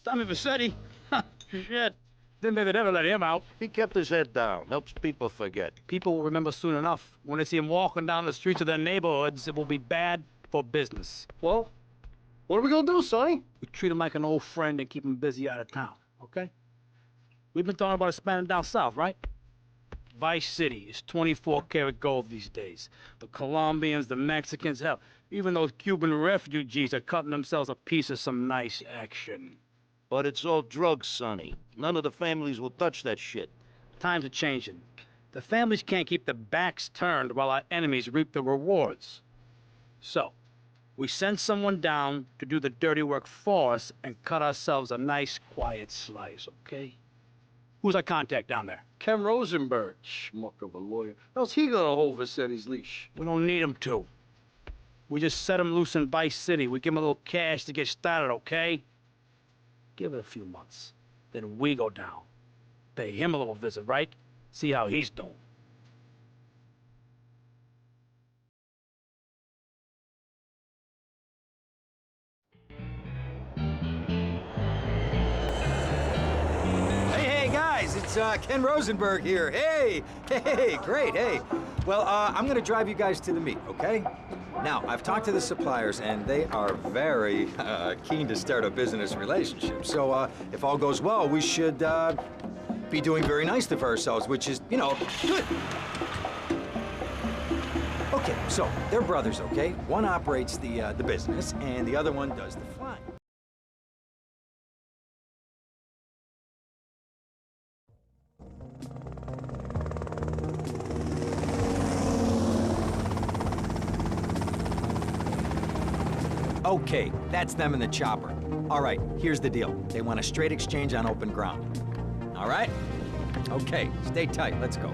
Tommy Vassetti? Shit. Didn't think they'd ever let him out. He kept his head down. Helps people forget. People will remember soon enough. When they see him walking down the streets of their neighborhoods, it will be bad for business. Well, what are we gonna do, Sonny? We treat him like an old friend and keep him busy out of town, okay? We've been talking about expanding down south, right? Vice City is 24-karat gold these days. The Colombians, the Mexicans, hell, even those Cuban refugees are cutting themselves a piece of some nice action. But it's all drugs, Sonny. None of the families will touch that shit. Times are changing. The families can't keep their backs turned while our enemies reap the rewards. So, we send someone down to do the dirty work for us and cut ourselves a nice, quiet slice, okay? Who's our contact down there? Ken Rosenberg, schmuck of a lawyer. How's he gonna hold Vassetti's leash? We don't need him to. We just set him loose in Vice City. We give him a little cash to get started, okay? Give it a few months. Then we go down. Pay him a little visit, right? See how he's doing. Hey, guys, it's Ken Rosenberg here. Hey, great, hey. Well, I'm gonna drive you guys to the meet, okay? Now, I've talked to the suppliers, and they are very keen to start a business relationship. So, if all goes well, we should be doing very nicely for ourselves, which is, you know, good. Okay, so they're brothers, okay? One operates the business, and the other one does the flying. Okay, that's them in the chopper. All right, here's the deal. They want a straight exchange on open ground. All right? Okay, stay tight. Let's go.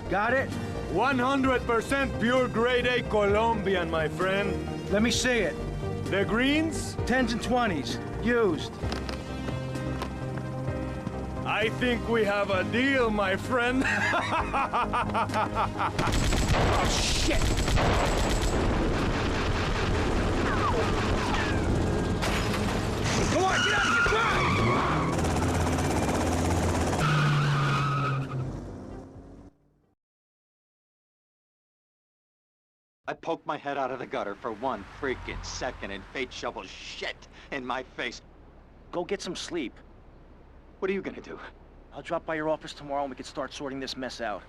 Got it? 100% pure grade A Colombian, my friend. Let me see it. The greens? 10s and 20s. Used. I think we have a deal, my friend. Oh, shit! Come on, get out of here! Drive! I poked my head out of the gutter for 1 freaking second, and fate shovels shit in my face. Go get some sleep. What are you gonna do? I'll drop by your office tomorrow and we can start sorting this mess out.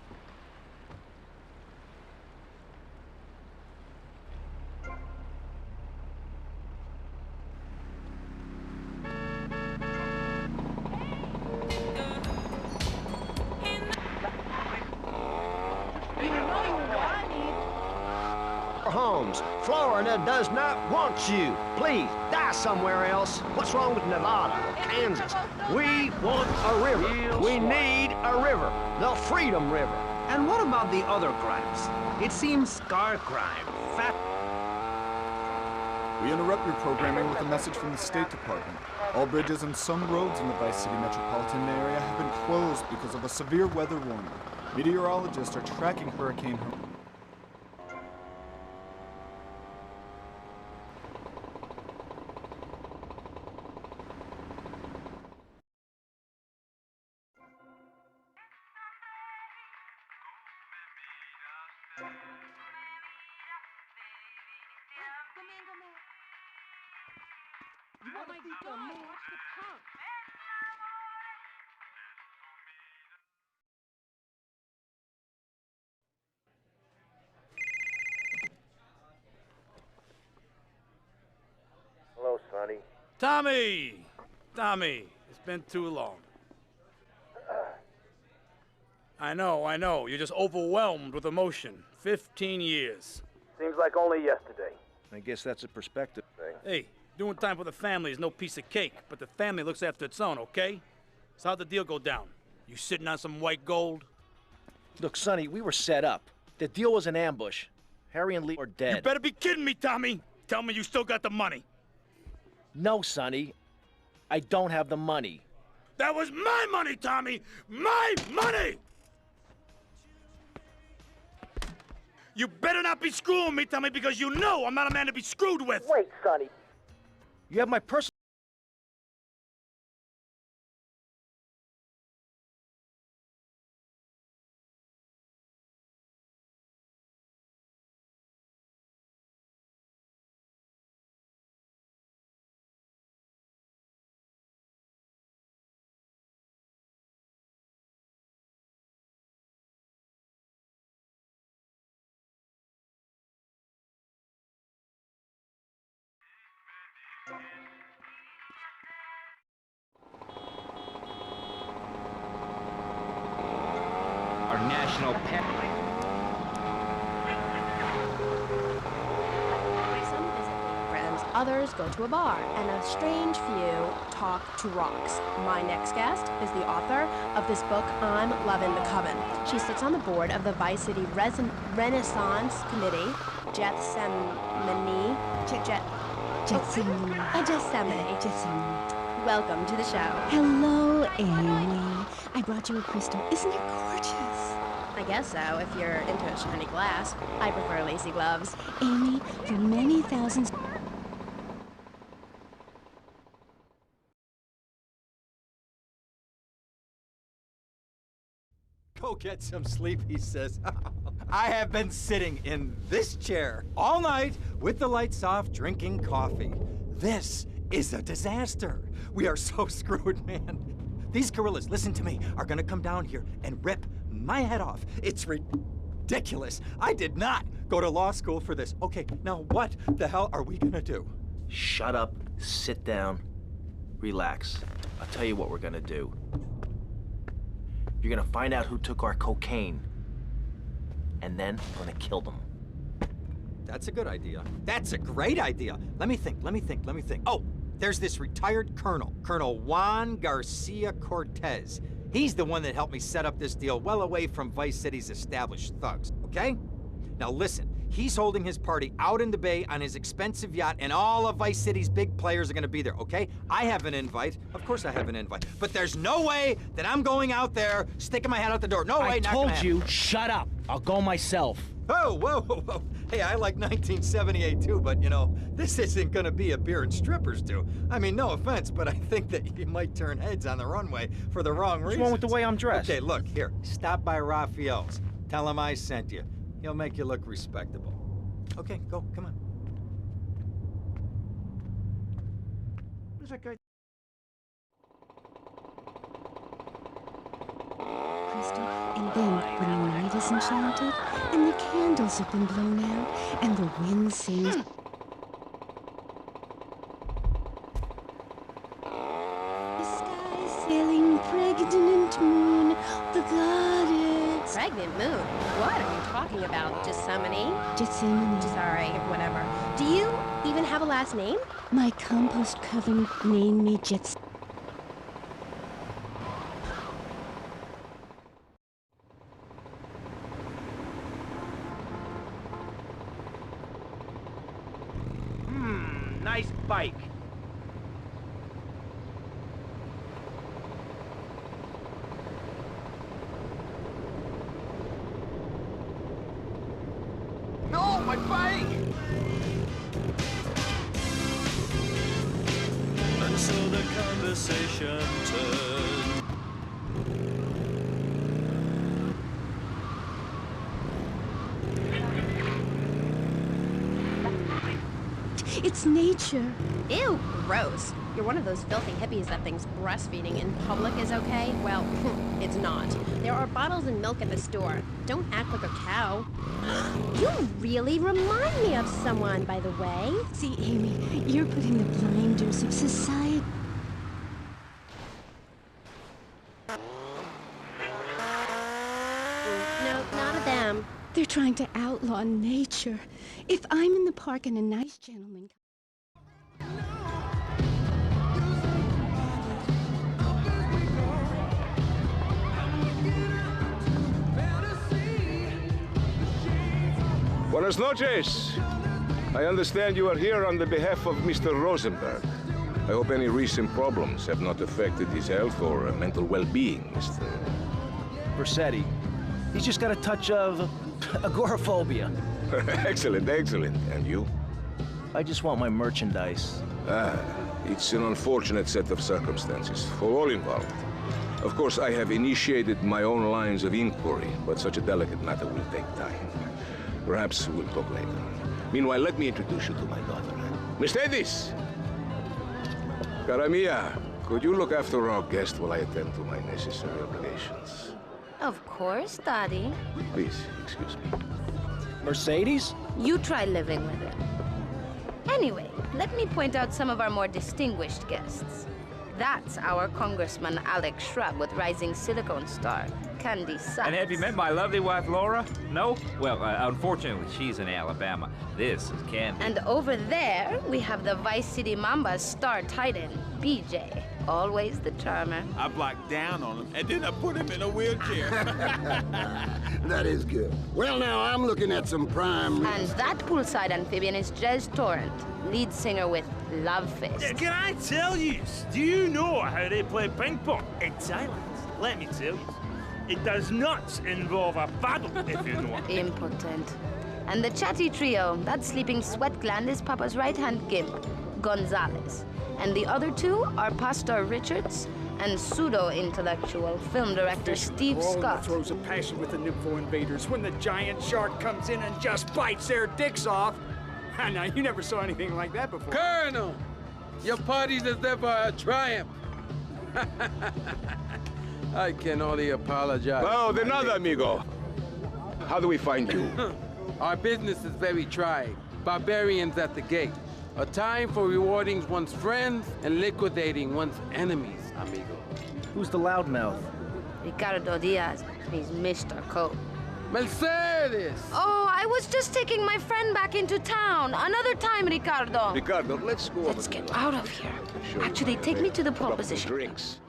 Holmes, Florida does not want you. Please, die somewhere else. What's wrong with Nevada, Kansas? We want a river. We need a river. The Freedom River. And what about the other crimes? It seems car crime, We interrupt your programming with a message from the State Department. All bridges and some roads in the Vice City metropolitan area have been closed because of a severe weather warning. Meteorologists are tracking Hurricane Hermine. Hello, Sonny. Tommy, it's been too long. I know, you're just overwhelmed with emotion. 15 years. Seems like only yesterday. I guess that's a perspective thing. Hey, doing time for the family is no piece of cake, but the family looks after its own, okay? So how'd the deal go down? You sitting on some white gold? Look, Sonny, we were set up. The deal was an ambush. Harry and Lee are dead. You better be kidding me, Tommy! Tell me you still got the money. No, Sonny. I don't have the money. That was my money, Tommy! My money! You better not be screwing me, Tommy, because you know I'm not a man to be screwed with! Wait, Sonny. You have my personal... Our national pet. Some visit friends, others go to a bar, and a strange few talk to rocks. My next guest is the author of this book, I'm Lovin' the Coven. She sits on the board of the Vice City Renaissance Committee, Gethsemane. Welcome to the show. Hello, Amy. I brought you a crystal. Isn't it gorgeous? I guess so, if you're into shiny glass. I prefer lacy gloves. Amy, for many thousands... Go get some sleep, he says. I have been sitting in this chair all night with the lights off, drinking coffee. This is a disaster. We are so screwed, man. These gorillas, listen to me, are gonna come down here and rip my head off. It's ridiculous. I did not go to law school for this. Okay, now what the hell are we gonna do? Shut up, sit down, relax. I'll tell you what we're gonna do. You're gonna find out who took our cocaine. And then we're gonna kill them. That's a good idea. That's a great idea. Let me think. Oh, there's this retired colonel, Colonel Juan Garcia Cortez. He's the one that helped me set up this deal well away from Vice City's established thugs, okay? Now listen, he's holding his party out in the bay on his expensive yacht, and all of Vice City's big players are gonna be there, okay? I have an invite. Of course I have an invite. But there's no way that I'm going out there, sticking my head out the door. No way, I not gonna happen. told you, shut up. I'll go myself. Oh, whoa. Hey, I like 1978 too, but you know, this isn't gonna be a beer and strippers do. I mean, no offense, but I think that you might turn heads on the runway for the wrong reasons. What's wrong with the way I'm dressed? Okay, look, here, stop by Raphael's. Tell him I sent you. He'll make you look respectable. Okay, go, come on. Where's that guy? Crystal, and then when the night is enchanted, and the candles have been blown out, and the wind sings... The sky sailing pregnant moon, the goddess... Pregnant moon? What are you talking about, Gethsemane? Gethsemane. Sorry, whatever. Do you even have a last name? My compost coven named me Gst. Nice bike. No, my bike! And so the conversation turned. It's nature. Ew, gross. You're one of those filthy hippies that thinks breastfeeding in public is okay? Well, it's not. There are bottles and milk at the store. Don't act like a cow. You really remind me of someone, by the way. See, Amy, you're putting the blinders of society... No, not of them. They're trying to outlaw nature. If I'm in the park and a nice gentleman... Buenas noches. I understand you are here on the behalf of Mr. Rosenberg. I hope any recent problems have not affected his health or mental well-being, Mr. Versetti. He's just got a touch of agoraphobia. Excellent, excellent. And you? I just want my merchandise. It's an unfortunate set of circumstances for all involved. Of course, I have initiated my own lines of inquiry, but such a delicate matter will take time. Perhaps we'll talk later. Meanwhile, let me introduce you to my daughter. Miss Davis! Cara mia, could you look after our guest while I attend to my necessary obligations? Of course, Daddy. Please, excuse me. Mercedes? You try living with it. Anyway, let me point out some of our more distinguished guests. That's our Congressman Alex Shrub with Rising Silicone Star, Candy Sachs. And have you met my lovely wife, Laura? No? Well, unfortunately, she's in Alabama. This is Candy. And over there, we have the Vice City Mamba's star titan, BJ. Always the charmer. I blocked down on him, and then I put him in a wheelchair. That is good. Well, now, I'm looking at some prime... And that poolside amphibian is Jez Torrent, lead singer with Love Fist. Can I tell you? Do you know how they play ping pong in Thailand? Let me tell you. It does not involve a paddle, if you know what. Impotent. And the chatty trio, that sleeping sweat gland is Papa's right-hand gimp, Gonzalez. And the other two are Pastor Richards and pseudo-intellectual film director Steve Scott. Throws a passion with the Nympho invaders when the giant shark comes in and just bites their dicks off. Now, you never saw anything like that before. Colonel, your party's as ever a triumph. I can only apologize. Oh, de nada, amigo. How do we find you? Our business is very trying. Barbarians at the gate. A time for rewarding one's friends and liquidating one's enemies, amigo. Who's the loudmouth? Ricardo Diaz. He's Mr. Coke. Mercedes! Oh, I was just taking my friend back into town. Another time, Ricardo. Ricardo, let's go. Let's get out of here. Actually, take me to the pole position. Drinks.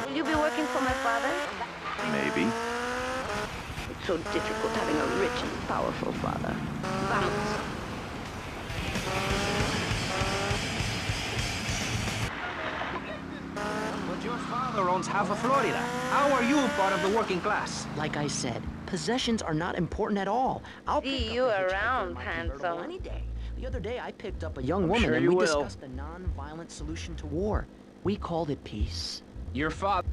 Will you be working for my father? Maybe. It's so difficult having a rich and powerful father. Vamos. But your father owns half of Florida. How are you part of the working class? Like I said, possessions are not important at all. I'll see you around, handsome. Any day. The other day, I picked up a young woman and we discussed a non-violent solution to war. We called it peace. Your father...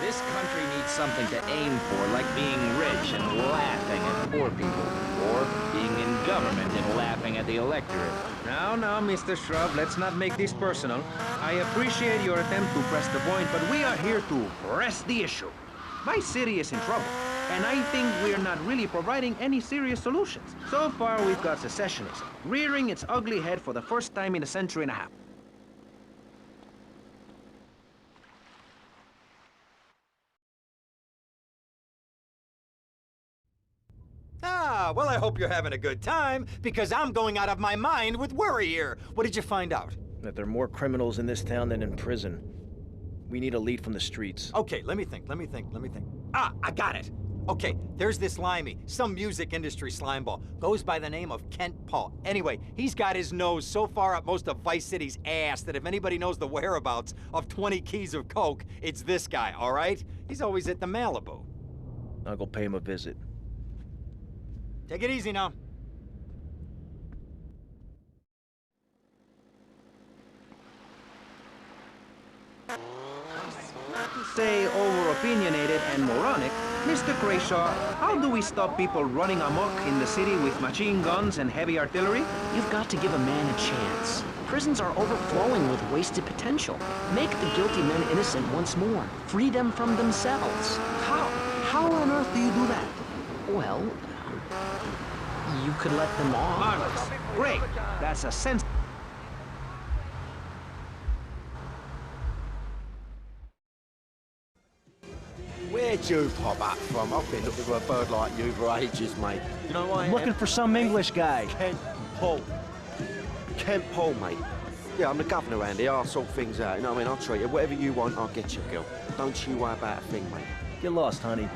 This country needs something to aim for, like being rich and laughing at poor people, or being in government and laughing at the electorate. Now, Mr. Shrub, let's not make this personal. I appreciate your attempt to press the point, but we are here to press the issue. My city is in trouble, and I think we're not really providing any serious solutions. So far, we've got secessionism, rearing its ugly head for the first time in a century and a half. Ah, well, I hope you're having a good time, because I'm going out of my mind with worry here. What did you find out? That there are more criminals in this town than in prison. We need a lead from the streets. Okay, let me think. Ah, I got it. Okay, there's this limey, some music industry slimeball. Goes by the name of Kent Paul. Anyway, he's got his nose so far up most of Vice City's ass that if anybody knows the whereabouts of 20 keys of coke, it's this guy, all right? He's always at the Malibu. I'll go pay him a visit. Take it easy now. Not to say over-opinionated and moronic, Mr. Crayshaw, how do we stop people running amok in the city with machine guns and heavy artillery? You've got to give a man a chance. Prisons are overflowing with wasted potential. Make the guilty men innocent once more. Free them from themselves. How on earth do you do that? Well, you could let them off. Marvelous. Great. That's a sense. Where'd you pop up from? I've been looking for a bird like you for ages, mate. You know why? I'm looking for some English guy. Kent Paul. Kent Paul, mate. Yeah, I'm the governor around here. I'll sort things out. You know what I mean? I'll treat you. Whatever you want, I'll get you, girl. Don't you worry about a thing, mate. Get lost, honey.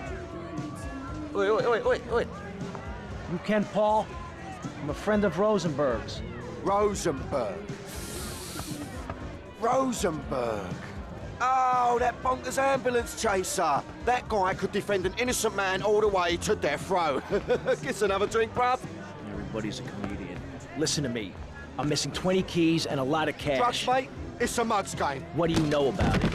Wait. You Ken Paul? I'm a friend of Rosenberg's. Rosenberg. Oh, that bonkers ambulance chaser. That guy could defend an innocent man all the way to death row. Get another drink, bruv. Everybody's a comedian. Listen to me. I'm missing 20 keys and a lot of cash. Drugs, mate? It's a mug's game. What do you know about it?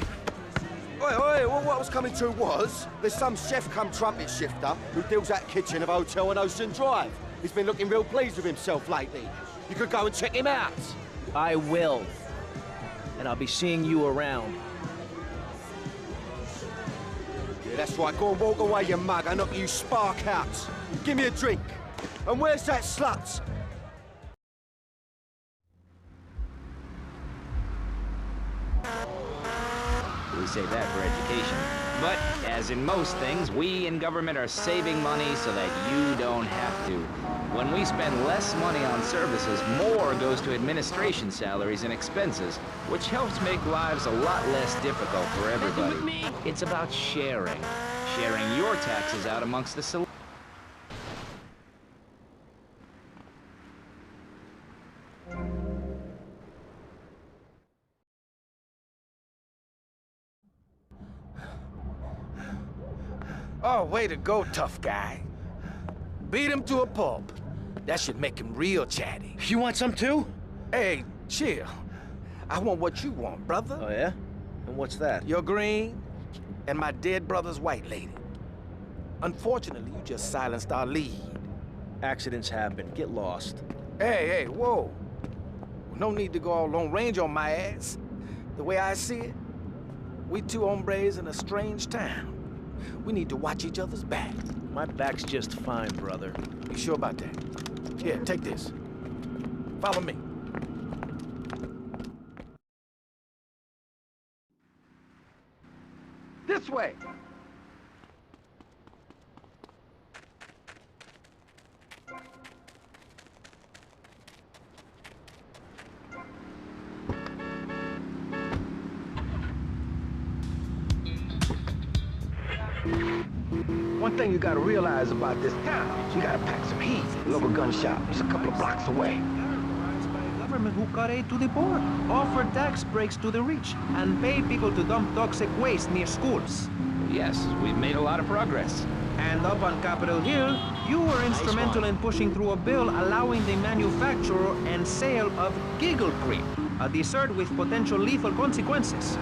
Well, what I was coming to was, there's some chef come trumpet shifter who deals at kitchen of a hotel on Ocean Drive. He's been looking real pleased with himself lately. You could go and check him out. I will. And I'll be seeing you around. Yeah, that's right. Go and walk away, you mug. I knock you spark out. Give me a drink. And where's that slut? We say that for education. But, as in most things, we in government are saving money so that you don't have to. When we spend less money on services, more goes to administration salaries and expenses, which helps make lives a lot less difficult for everybody. It's about sharing. Sharing your taxes out amongst the Oh, way to go, tough guy. Beat him to a pulp. That should make him real chatty. You want some too? Hey, chill. I want what you want, brother. Oh, yeah? And what's that? Your green and my dead brother's white lady. Unfortunately, you just silenced our lead. Accidents happen. Get lost. Hey, whoa. No need to go all long range on my ass. The way I see it, we two hombres in a strange town. We need to watch each other's back. My back's just fine, brother. You sure about that? Here, take this. Follow me. This way. One thing you gotta realize about this town, you gotta pack some heat. Local gun shop is a couple of blocks away. Government who cut aid to the poor, offer tax breaks to the rich, and pay people to dump toxic waste near schools. Yes, we've made a lot of progress. And up on Capitol Hill, you were instrumental in pushing through a bill allowing the manufacture and sale of giggle cream, a dessert with potential lethal consequences.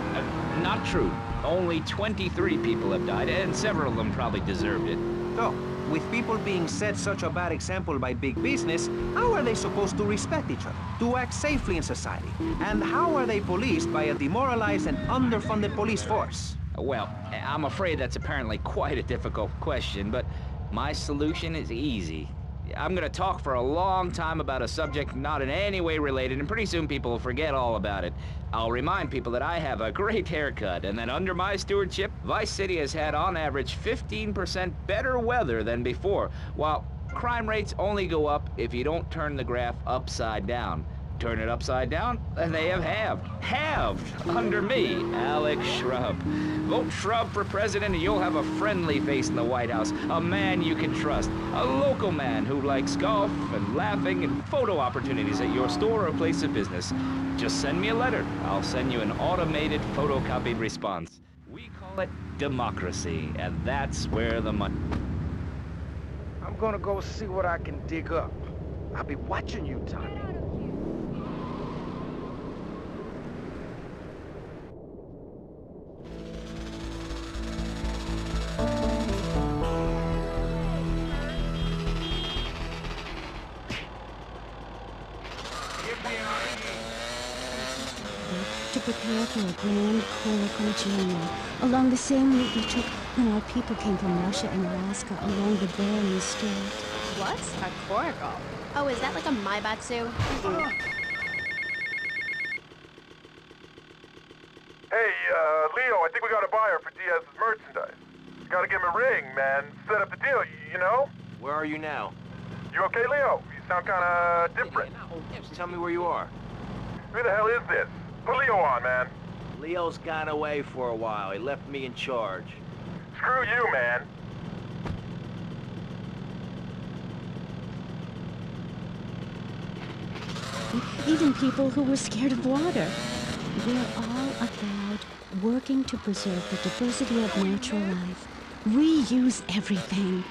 Not true. Only 23 people have died, and several of them probably deserved it. So, with people being set such a bad example by big business, how are they supposed to respect each other, to act safely in society? And how are they policed by a demoralized and underfunded police force? Well, I'm afraid that's apparently quite a difficult question, but my solution is easy. I'm gonna talk for a long time about a subject not in any way related, and pretty soon people will forget all about it. I'll remind people that I have a great haircut, and that under my stewardship, Vice City has had on average 15% better weather than before, while crime rates only go up if you don't turn the graph upside down. Turn it upside down, and they have halved under me, Alex Shrub. Vote Shrub for president and you'll have a friendly face in the White House, a man you can trust, a local man who likes golf and laughing and photo opportunities at your store or place of business. Just send me a letter. I'll send you an automated photocopied response. We call it democracy, and that's where the money... I'm gonna go see what I can dig up. I'll be watching you, Tommy. To prepare for a grand choral journey along the same route we took when our people came from Russia and Alaska along the Bering Strait. What? A coracle? Oh, is that like a maibatsu? Hey, Leo, I think we got a buyer for Diaz's merchandise. Gotta give him a ring, man. Set up the deal, you know? Where are you now? You okay, Leo? You sound kinda different. Just tell me where you are. Who the hell is this? Put Leo on, man. Leo's gone away for a while. He left me in charge. Screw you, man. Even people who were scared of water. We're all about working to preserve the diversity of natural life. Reuse everything.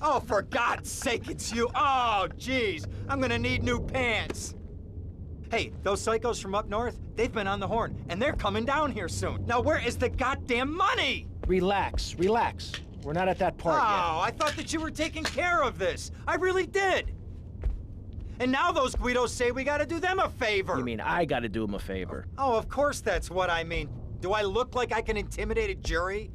Oh, for God's sake, it's you. Oh, jeez. I'm gonna need new pants. Hey, those psychos from up north, they've been on the horn, and they're coming down here soon. Now, where is the goddamn money? Relax, relax. We're not at that part yet. Oh, I thought that you were taking care of this. I really did. And now those Guidos say we gotta do them a favor. You mean I gotta do them a favor? Oh, of course that's what I mean. Do I look like I can intimidate a jury?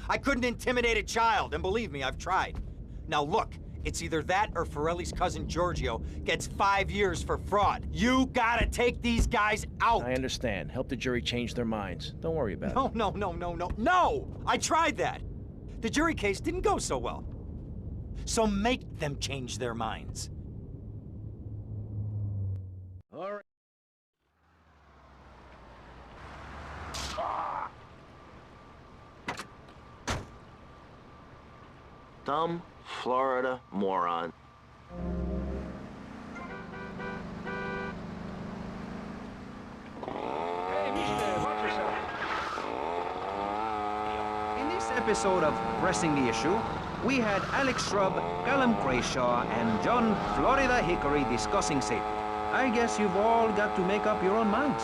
I couldn't intimidate a child, and believe me, I've tried. Now look, it's either that or Forelli's cousin Giorgio gets 5 years for fraud. You gotta take these guys out. I understand. Help the jury change their minds. Don't worry about it. No! I tried that. The jury case didn't go so well. So make them change their minds. All right. Dumb Florida moron. In this episode of Pressing the Issue, we had Alex Shrub, Callum Crayshaw, and John Florida Hickory discussing safety. I guess you've all got to make up your own minds.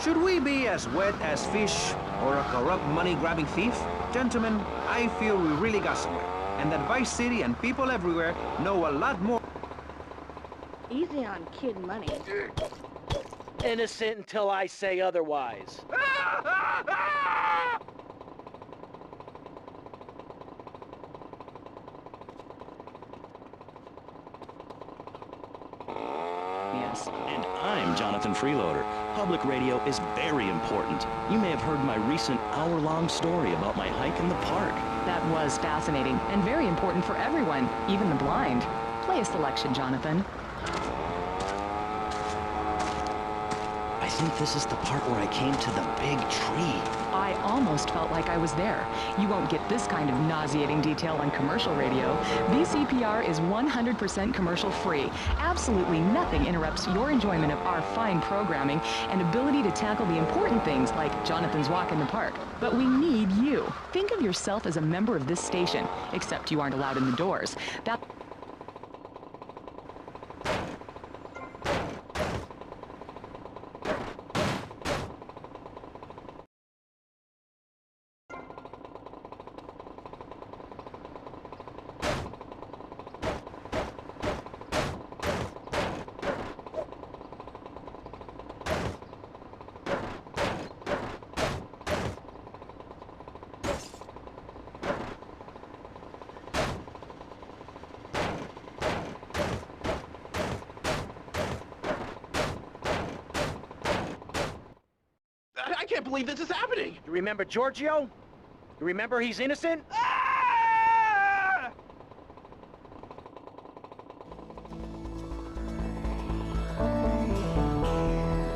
Should we be as wet as fish or a corrupt money-grabbing thief? Gentlemen, I feel we really got somewhere, and that Vice City and people everywhere know a lot more. Easy on kid money. Innocent until I say otherwise. Yes. And I'm Jonathan Freeloader. Public radio is very important. You may have heard my recent hour-long story about my hike in the park. That was fascinating and very important for everyone, even the blind. Play a selection, Jonathan. I think this is the part where I came to the big tree. I almost felt like I was there. You won't get this kind of nauseating detail on commercial radio. VCPR is 100% commercial free. Absolutely nothing interrupts your enjoyment of our fine programming and ability to tackle the important things like Jonathan's walk in the park. But we need you. Think of yourself as a member of this station, except you aren't allowed in the doors. That I can't believe this is happening. You remember Giorgio? You remember he's innocent?